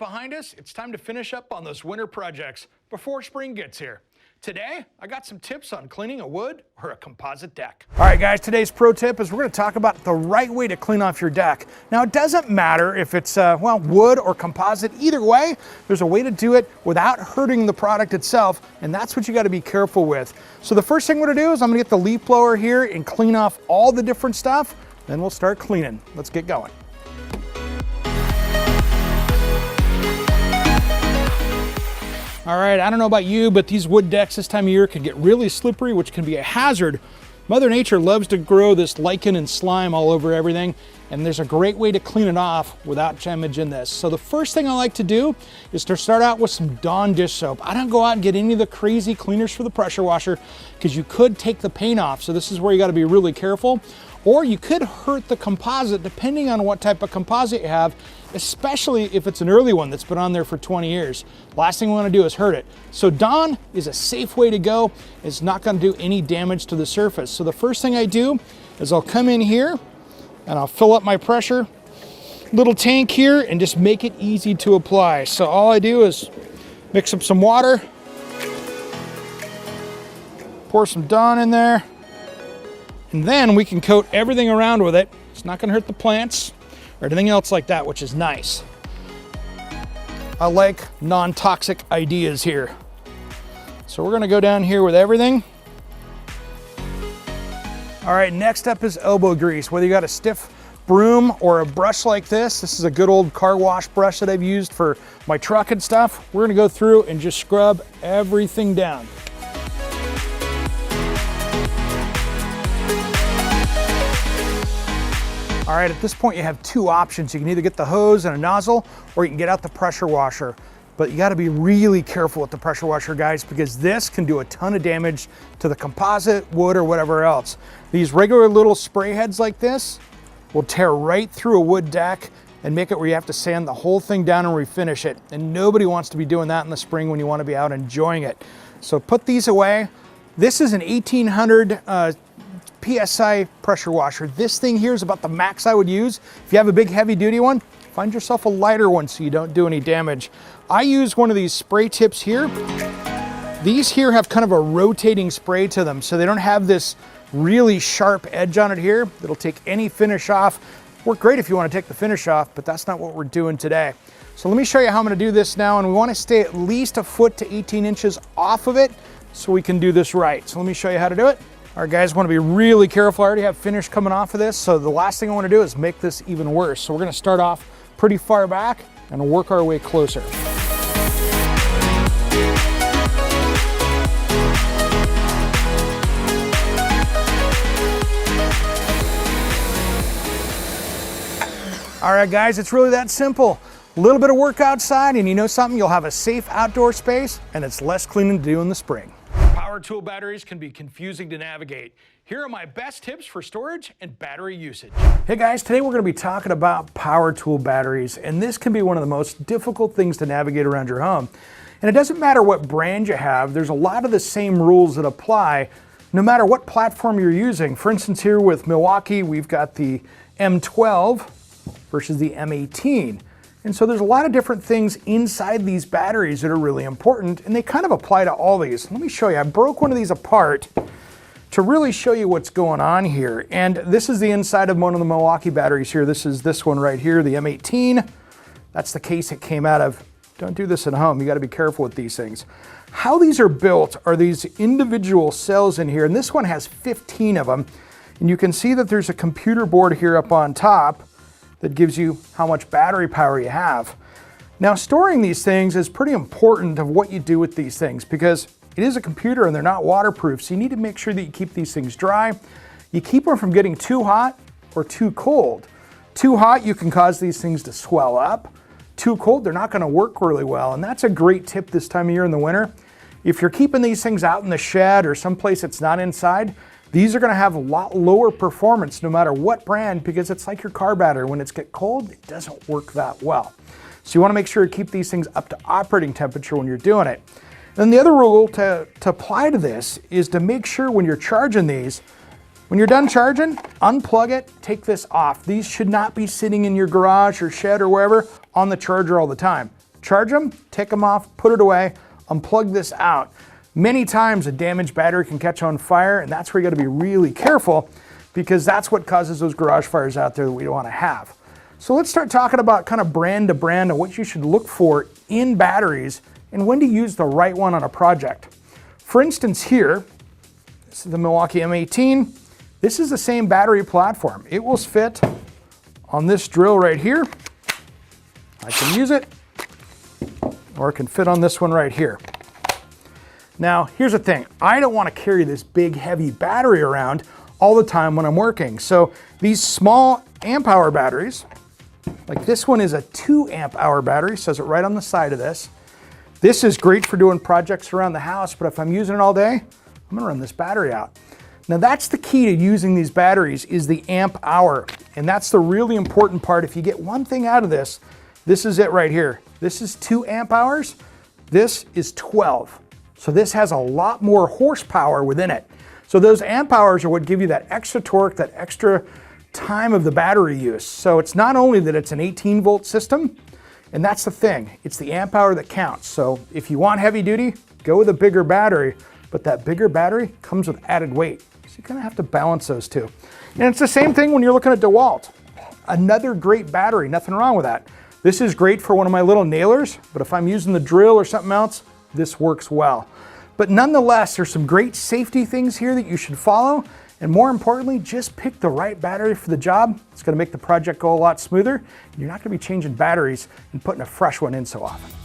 behind us, it's time to finish up on those winter projects before spring gets here. Today, I got some tips on cleaning a wood or a composite deck. All right, guys, today's pro tip is we're gonna talk about the right way to clean off your deck. Now, it doesn't matter if it's, well, wood or composite. Either way, there's a way to do it without hurting the product itself, and that's what you gotta be careful with. So the first thing we're gonna do is I'm gonna get the leaf blower here and clean off all the different stuff, then we'll start cleaning. Let's get going. All right, I don't know about you, but these wood decks this time of year can get really slippery, which can be a hazard. Mother Nature loves to grow this lichen and slime all over everything, and there's a great way to clean it off without damaging this. So the first thing I like to do is to start out with some Dawn dish soap. I don't go out and get any of the crazy cleaners for the pressure washer because you could take the paint off. So this is where you gotta be really careful. Or you could hurt the composite depending on what type of composite you have, especially if it's an early one that's been on there for 20 years. Last thing we want to do is hurt it. So Dawn is a safe way to go. It's not going to do any damage to the surface. So the first thing I do is I'll come in here and I'll fill up my pressure little tank here and just make it easy to apply. So all I do is mix up some water, pour some Dawn in there, and then we can coat everything around with it. It's not gonna hurt the plants or anything else like that, which is nice. I like non-toxic ideas here. So we're gonna go down here with everything. All right, next up is elbow grease. Whether you got a stiff broom or a brush like this is a good old car wash brush that I've used for my truck and stuff. We're gonna go through and just scrub everything down. All right, at this point you have two options. You can either get the hose and a nozzle, or you can get out the pressure washer. But you gotta be really careful with the pressure washer, guys, because this can do a ton of damage to the composite, wood, or whatever else. These regular little spray heads like this will tear right through a wood deck and make it where you have to sand the whole thing down and refinish it. And nobody wants to be doing that in the spring when you wanna be out enjoying it. So put these away. This is an 1800 PSI pressure washer. This thing here is about the max I would use. If you have a big heavy duty one, find yourself a lighter one so you don't do any damage. I use one of these spray tips here. These here have kind of a rotating spray to them, so they don't have this really sharp edge on it here. It'll take any finish off. Work great if you want to take the finish off, but that's not what we're doing today. So let me show you how I'm going to do this now, and we want to stay at least a foot to 18 inches off of it so we can do this right. So let me show you how to do it. All right, guys, want to be really careful. I already have finish coming off of this, so the last thing I want to do is make this even worse. So we're going to start off pretty far back and work our way closer. All right, guys, it's really that simple. A little bit of work outside, and you know something? You'll have a safe outdoor space, and it's less cleaning to do in the spring. Power tool batteries can be confusing to navigate. Here are my best tips for storage and battery usage. Hey guys, today we're going to be talking about power tool batteries, and this can be one of the most difficult things to navigate around your home. And it doesn't matter what brand you have, there's a lot of the same rules that apply no matter what platform you're using. For instance, here with Milwaukee, we've got the M12 versus the M18. And so there's a lot of different things inside these batteries that are really important, and they kind of apply to all these. Let me show you. I broke one of these apart to really show you what's going on here. And this is the inside of one of the Milwaukee batteries here. This is this one right here, the M18. That's the case it came out of. Don't do this at home. You got to be careful with these things. How these are built are these individual cells in here, and this one has 15 of them. And you can see that there's a computer board here up on top that gives you how much battery power you have. Now, storing these things is pretty important of what you do with these things because it is a computer and they're not waterproof, so you need to make sure that you keep these things dry. You keep them from getting too hot or too cold. Too hot, you can cause these things to swell up. Too cold, they're not gonna work really well, and that's a great tip this time of year in the winter. If you're keeping these things out in the shed or someplace that's not inside, these are going to have a lot lower performance no matter what brand, because it's like your car battery. When it's get cold, it doesn't work that well. So you want to make sure to keep these things up to operating temperature when you're doing it. Then the other rule to apply to this is to make sure when you're charging these, when you're done charging, unplug it, take this off. These should not be sitting in your garage or shed or wherever on the charger all the time. charge them, take them off, put it away, unplug this out. Many times a damaged battery can catch on fire, and that's where you gotta be really careful, because that's what causes those garage fires out there that we don't wanna have. So let's start talking about kind of brand to brand and what you should look for in batteries and when to use the right one on a project. For instance here, this is the Milwaukee M18. This is the same battery platform. It will fit on this drill right here. I can use it, or it can fit on this one right here. Now, here's the thing. I don't want to carry this big, heavy battery around all the time when I'm working. So these small amp hour batteries, like this one is a 2 amp hour battery, says it right on the side of this. This is great for doing projects around the house, but if I'm using it all day, I'm gonna run this battery out. Now that's the key to using these batteries, is the amp hour. And that's the really important part. If you get one thing out of this, this is it right here. This is 2 amp hours, this is 12. So this has a lot more horsepower within it. So those amp hours are what give you that extra torque, that extra time of the battery use. So it's not only that it's an 18 volt system, and that's the thing, it's the amp hour that counts. So if you want heavy duty, go with a bigger battery, but that bigger battery comes with added weight. So you kind of have to balance those two. And it's the same thing when you're looking at DeWalt. Another great battery, nothing wrong with that. This is great for one of my little nailers, but if I'm using the drill or something else, this works well. But nonetheless, there's some great safety things here that you should follow. And more importantly, just pick the right battery for the job. It's gonna make the project go a lot smoother. You're not gonna be changing batteries and putting a fresh one in so often.